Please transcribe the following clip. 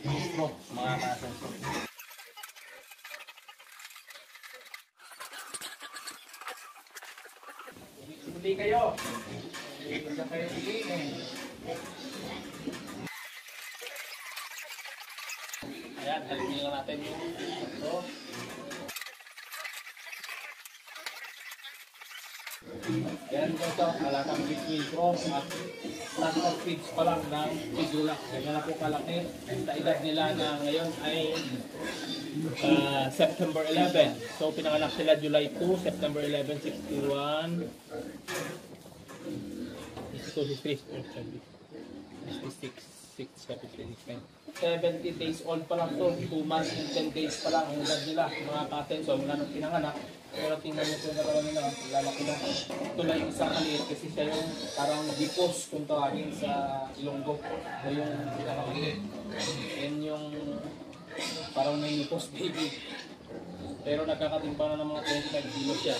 Bistro, mga kasenso. Hindi kayo. Hindi kayo piliin. Ayan, halipin lang natin yung ito. Yan ito, alatang between cross at standard feeds pa lang ng figura. Ganyan na po kalaki. Sa edad nila na ngayon ay September 11. So pinanganak sila July 2, September 11, 61. 62, 63, 70 days old pa lang to, 2 months and 10 days pa lang ang edad nila, mga katenso, mula nung pinanganak. Pero tingnan nyo po yung katawan nila, lalaki na. Ito na yung isang maliit kasi siya yung parang dipos kung tawagin sa Ilonggo. O yung pinakamaliit. Yan yung parang may nipos baby. Pero nagkakatimpa na ng mga 25 kilos siya.